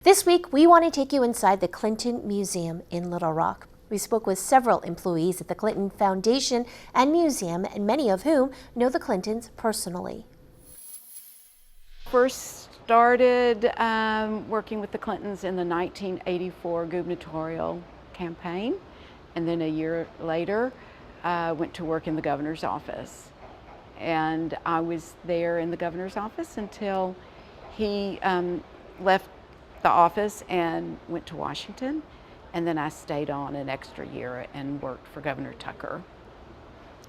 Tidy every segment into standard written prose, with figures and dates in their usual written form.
This week, we want to take you inside the Clinton Museum in Little Rock. We spoke with several employees at the Clinton Foundation and Museum, and many of whom know the Clintons personally. First started working with the Clintons in the 1984 gubernatorial campaign, and then a year later went to work in the governor's office. And I was there in the governor's office until he left the office and went to Washington, and then I stayed on an extra year and worked for Governor Tucker.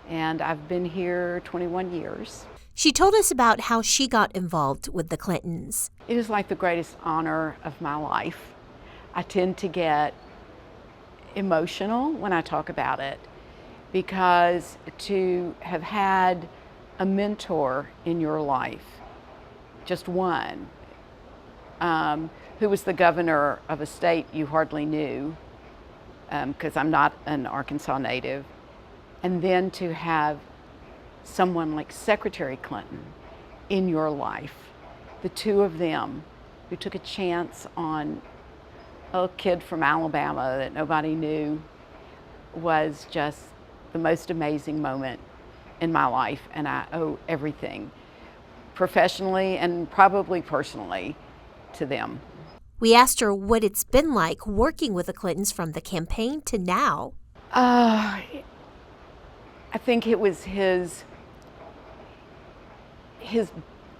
And I've been here 21 years. She told us about how she got involved with the Clintons. It is like the greatest honor of my life. I tend to get emotional when I talk about it, because to have had a mentor in your life, just one, who was the governor of a state you hardly knew, because I'm not an Arkansas native, and then to have someone like Secretary Clinton in your life, the two of them who took a chance on a kid from Alabama that nobody knew, was just the most amazing moment in my life, and I owe everything, professionally and probably personally, to them. We asked her what it's been like working with the Clintons from the campaign to now. I think it was his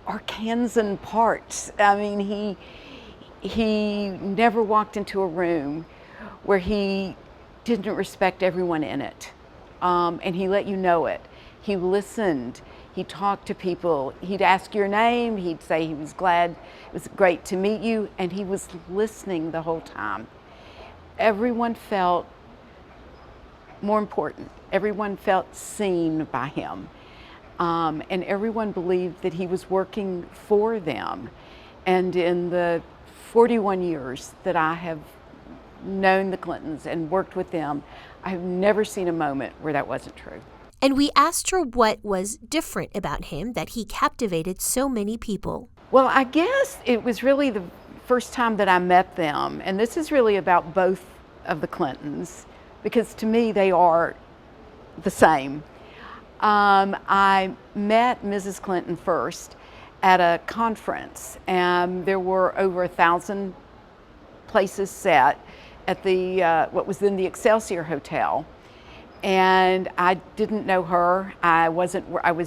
Arkansan parts. I mean, he never walked into a room where he didn't respect everyone in it, and he let you know it. He listened. He talked to people. He'd ask your name. He'd say he was glad, it was great to meet you, and he was listening the whole time. Everyone felt more important. Everyone felt seen by him, and everyone believed that he was working for them. And in the 41 years that I have known the Clintons and worked with them, I have never seen a moment where that wasn't true. And we asked her what was different about him that he captivated so many people. Well, I guess it was really the first time that I met them, and this is really about both of the Clintons, because to me they are the same. I met Mrs. Clinton first at a conference, and there were over 1,000 places set at the what was then the Excelsior Hotel. And I didn't know her. I was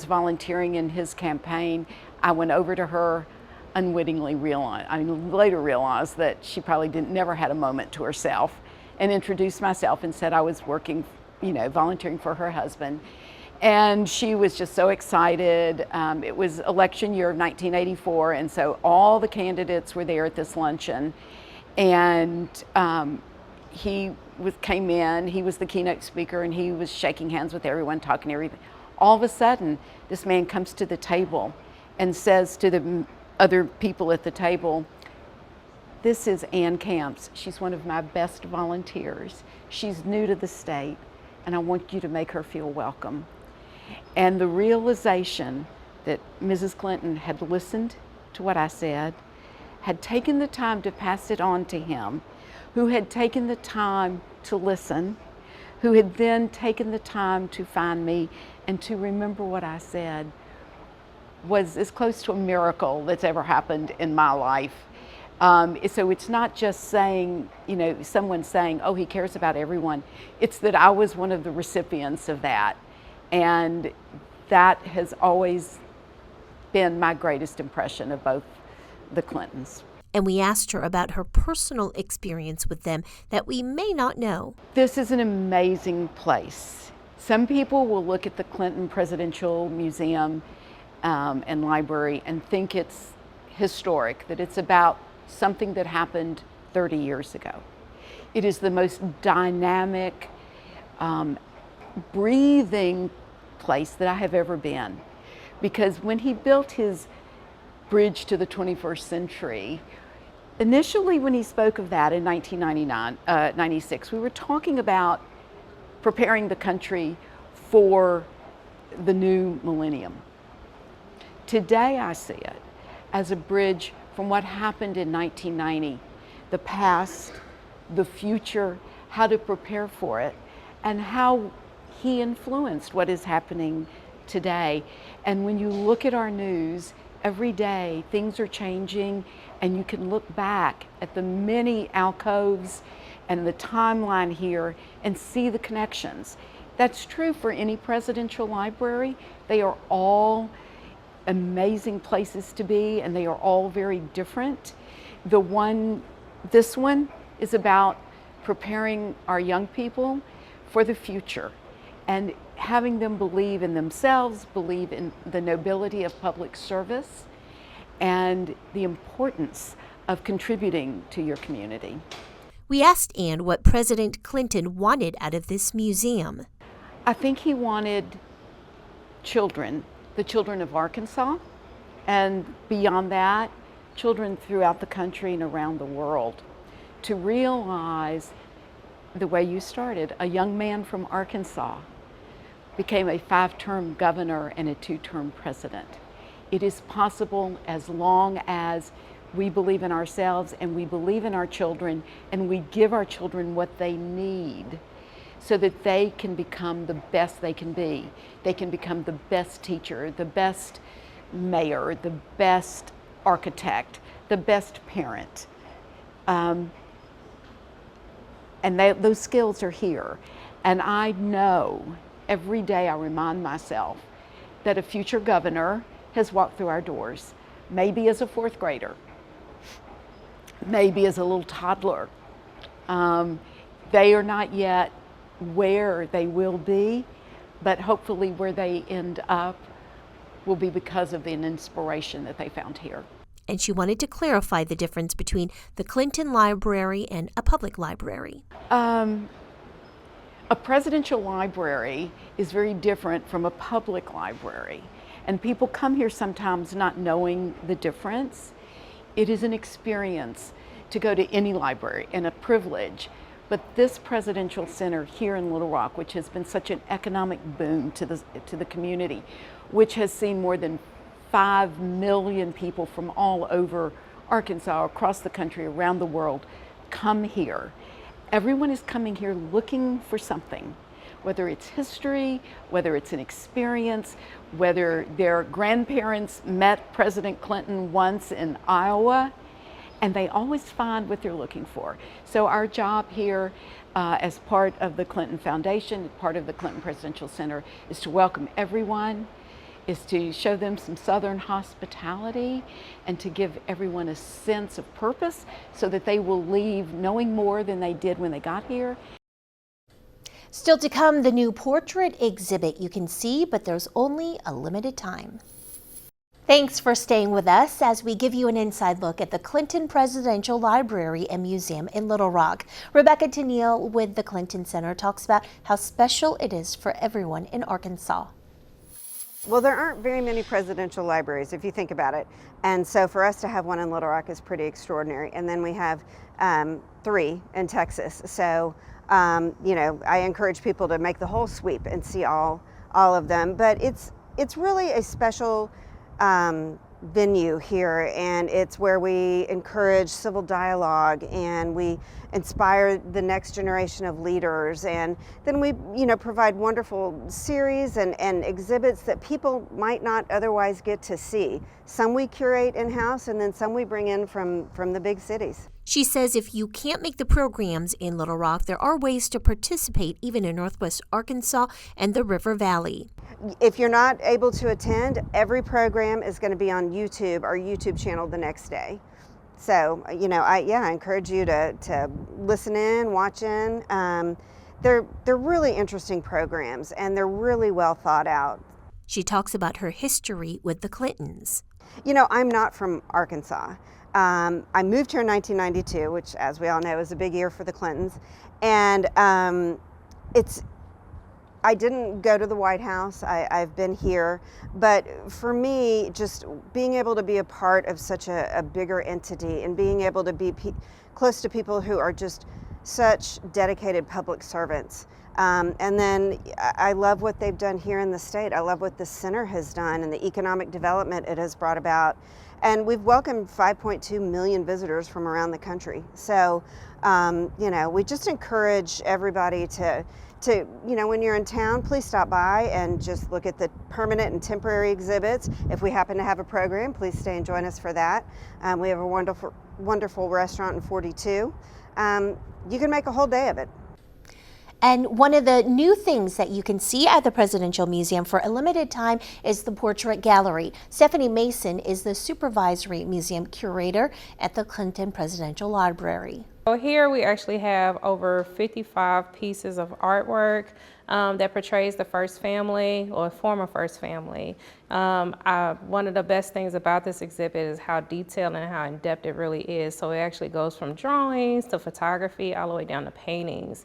volunteering in his campaign. I went over to her, unwittingly later realized that she probably never had a moment to herself, and introduced myself and said I was working, volunteering for her husband. And she was just so excited. It was election year of 1984, and so all the candidates were there at this luncheon. And he came in, he was the keynote speaker, and he was shaking hands with everyone, talking everything. All of a sudden, this man comes to the table and says to the other people at the table, "This is Ann Camps. She's one of my best volunteers. She's new to the state, and I want you to make her feel welcome." And the realization that Mrs. Clinton had listened to what I said, had taken the time to pass it on to him, who had taken the time to listen, who had then taken the time to find me and to remember what I said, was as close to a miracle that's ever happened in my life. So it's not just saying, someone saying, oh, he cares about everyone. It's that I was one of the recipients of that. And that has always been my greatest impression of both the Clintons. And we asked her about her personal experience with them that we may not know. This is an amazing place. Some people will look at the Clinton Presidential Museum and Library and think it's historic, that it's about something that happened 30 years ago. It is the most dynamic, breathing place that I have ever been. Because when he built his bridge to the 21st century, initially when he spoke of that in 1996, we were talking about preparing the country for the new millennium. Today I see it as a bridge from what happened in 1990 the past, the future, how to prepare for it, and how he influenced what is happening today. And when you look at our news, every day things are changing, and you can look back at the many alcoves and the timeline here and see the connections. That's true for any presidential library. They are all amazing places to be, and they are all very different. This one is about preparing our young people for the future and having them believe in themselves, believe in the nobility of public service, and the importance of contributing to your community. We asked Ann what President Clinton wanted out of this museum. I think he wanted children, the children of Arkansas, and beyond that, children throughout the country and around the world, to realize the way you started. A young man from Arkansas became a 5-term governor and a 2-term president. It is possible as long as we believe in ourselves and we believe in our children and we give our children what they need so that they can become the best they can be. They can become the best teacher, the best mayor, the best architect, the best parent. And those skills are here. And I know every day I remind myself that a future governor has walked through our doors, maybe as a 4th grader, maybe as a little toddler. They are not yet where they will be, but hopefully where they end up will be because of an inspiration that they found here. And she wanted to clarify the difference between the Clinton Library and a public library. A presidential library is very different from a public library, and people come here sometimes not knowing the difference. It is an experience to go to any library and a privilege, but this presidential center here in Little Rock, which has been such an economic boom to the community, which has seen more than 5 million people from all over Arkansas, across the country, around the world, come here. Everyone is coming here looking for something, whether it's history, whether it's an experience, whether their grandparents met President Clinton once in Iowa, and they always find what they're looking for. So our job here as part of the Clinton Foundation, part of the Clinton Presidential Center, is to welcome everyone, is to show them some Southern hospitality, and to give everyone a sense of purpose so that they will leave knowing more than they did when they got here. Still to come, the new portrait exhibit you can see, but there's only a limited time. Thanks for staying with us as we give you an inside look at the Clinton Presidential Library and Museum in Little Rock. Rebecca Tennille with the Clinton Center talks about how special it is for everyone in Arkansas. Well, there aren't very many presidential libraries, if you think about it. And so for us to have one in Little Rock is pretty extraordinary. And then we have 3 in Texas. So, you know, I encourage people to make the whole sweep and see all of them. But it's really a special venue here, and it's where we encourage civil dialogue and we inspire the next generation of leaders, and then we provide wonderful series and exhibits that people might not otherwise get to see. Some we curate in-house, and then some we bring in from the big cities. She says if you can't make the programs in Little Rock, there are ways to participate even in Northwest Arkansas and the River Valley. If you're not able to attend, every program is going to be on YouTube, our YouTube channel, the next day. So, I encourage you to listen in, watch in. They're really interesting programs, and they're really well thought out. She talks about her history with the Clintons. I'm not from Arkansas. I moved here in 1992, which, as we all know, is a big year for the Clintons. And I didn't go to the White House. I've been here. But for me, just being able to be a part of such a bigger entity and being able to be close to people who are just such dedicated public servants. And then I love what they've done here in the state. I love what the center has done and the economic development it has brought about. And we've welcomed 5.2 million visitors from around the country. So, you know, we just encourage everybody to, you know, when you're in town, please stop by and just look at the permanent and temporary exhibits. If we happen to have a program, please stay and join us for that. We have a wonderful restaurant in 42. You can make a whole day of it. And one of the new things that you can see at the Presidential Museum for a limited time is the Portrait Gallery. Stephanie Mason is the Supervisory Museum Curator at the Clinton Presidential Library. So here we actually have over 55 pieces of artwork that portrays the First Family or former First Family. One of the best things about this exhibit is how detailed and how in-depth it really is. So it actually goes from drawings to photography all the way down to paintings.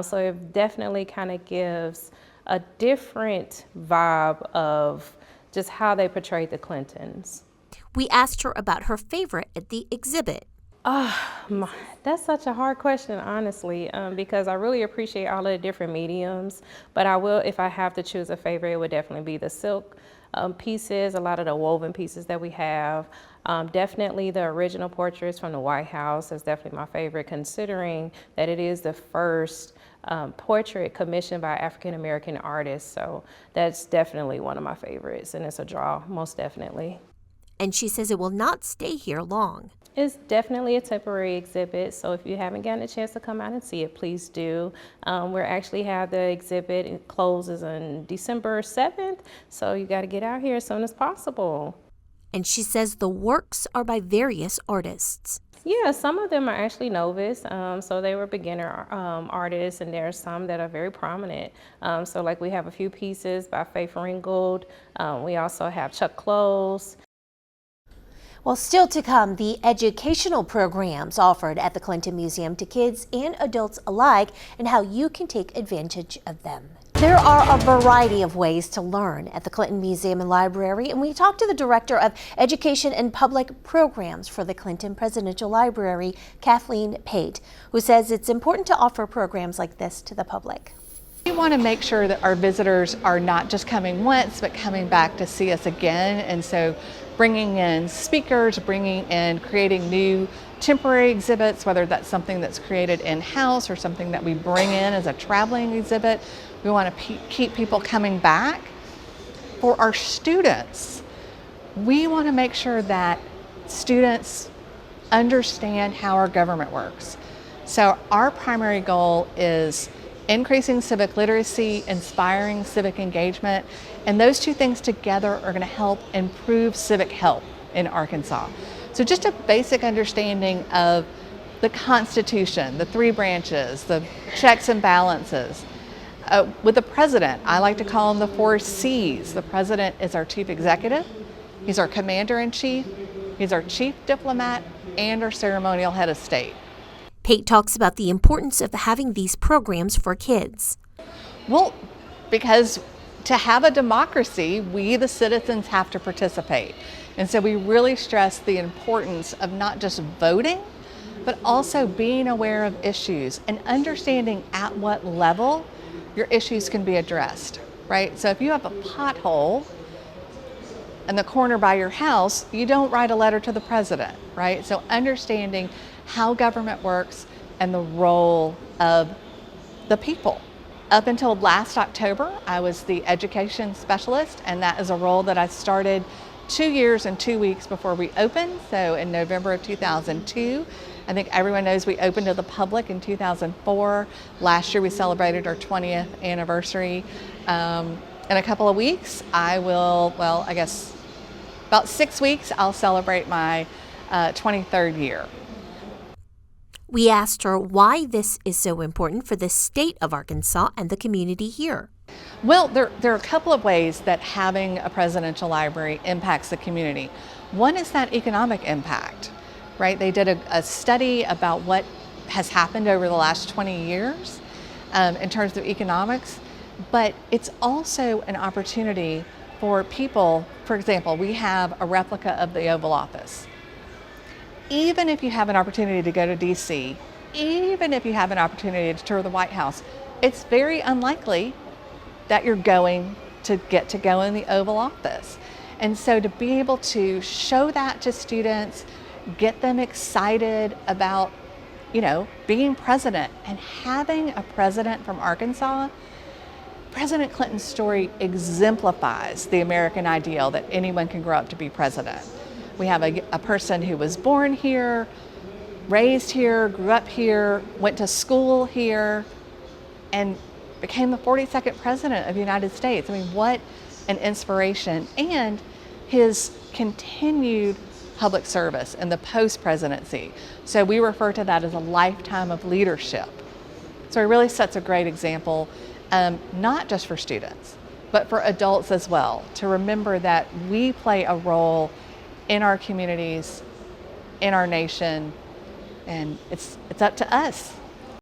So it definitely kind of gives a different vibe of just how they portrayed the Clintons. We asked her about her favorite at the exhibit. That's such a hard question, honestly, because I really appreciate all of the different mediums, but I will, if I have to choose a favorite, it would definitely be the silk pieces, a lot of the woven pieces that we have. Definitely the original portraits from the White House is definitely my favorite, considering that it is the first portrait commissioned by African-American artists, so that's definitely one of my favorites, and it's a draw, most definitely. And she says it will not stay here long. It's definitely a temporary exhibit, so if you haven't gotten a chance to come out and see it, please do. We actually have the exhibit, it closes on December 7th, so you got to get out here as soon as possible. And she says the works are by various artists. Yeah, some of them are actually novice, so they were beginner artists, and there are some that are very prominent. So like we have a few pieces by Faith Ringgold. We also have Chuck Close. Well, still to come, the educational programs offered at the Clinton Museum to kids and adults alike and how you can take advantage of them. There are a variety of ways to learn at the Clinton Museum and Library, and we talked to the Director of Education and Public Programs for the Clinton Presidential Library, Kathleen Pate, who says it's important to offer programs like this to the public. We want to make sure that our visitors are not just coming once, but coming back to see us again. And so bringing in speakers, creating new temporary exhibits, whether that's something that's created in-house or something that we bring in as a traveling exhibit. We want to keep people coming back. For our students, we want to make sure that students understand how our government works. So our primary goal is increasing civic literacy, inspiring civic engagement, and those two things together are going to help improve civic health in Arkansas. So just a basic understanding of the Constitution, the three branches, the checks and balances. With the president, I like to call him the 4 C's. The president is our chief executive, he's our commander-in-chief, he's our chief diplomat, and our ceremonial head of state. Pate talks about the importance of having these programs for kids. Well, because to have a democracy, we the citizens have to participate. And so we really stress the importance of not just voting, but also being aware of issues and understanding at what level your issues can be addressed, right? So if you have a pothole in the corner by your house, you don't write a letter to the president, right? So understanding how government works and the role of the people. Up until last October, I was the education specialist, and that is a role that I started 2 years and 2 weeks before we opened, so in November of 2002. I think everyone knows we opened to the public in 2004. Last year we celebrated our 20th anniversary. In a couple of weeks, I guess about 6 weeks, I'll celebrate my 23rd year. We asked her why this is so important for the state of Arkansas and the community here. Well, there are a couple of ways that having a presidential library impacts the community. One is that economic impact, right? They did a study about what has happened over the last 20 years in terms of economics, but it's also an opportunity for people. For example, we have a replica of the Oval Office. Even if you have an opportunity to go to DC, even if you have an opportunity to tour the White House, it's very unlikely that you're going to get to go in the Oval Office. And so to be able to show that to students, get them excited about, being president and having a president from Arkansas, President Clinton's story exemplifies the American ideal that anyone can grow up to be president. We have a person who was born here, raised here, grew up here, went to school here, and became the 42nd president of the United States. I mean, what an inspiration. And his continued public service in the post-presidency. So we refer to that as a lifetime of leadership. So it really sets a great example, not just for students, but for adults as well, to remember that we play a role in our communities, in our nation, and it's up to us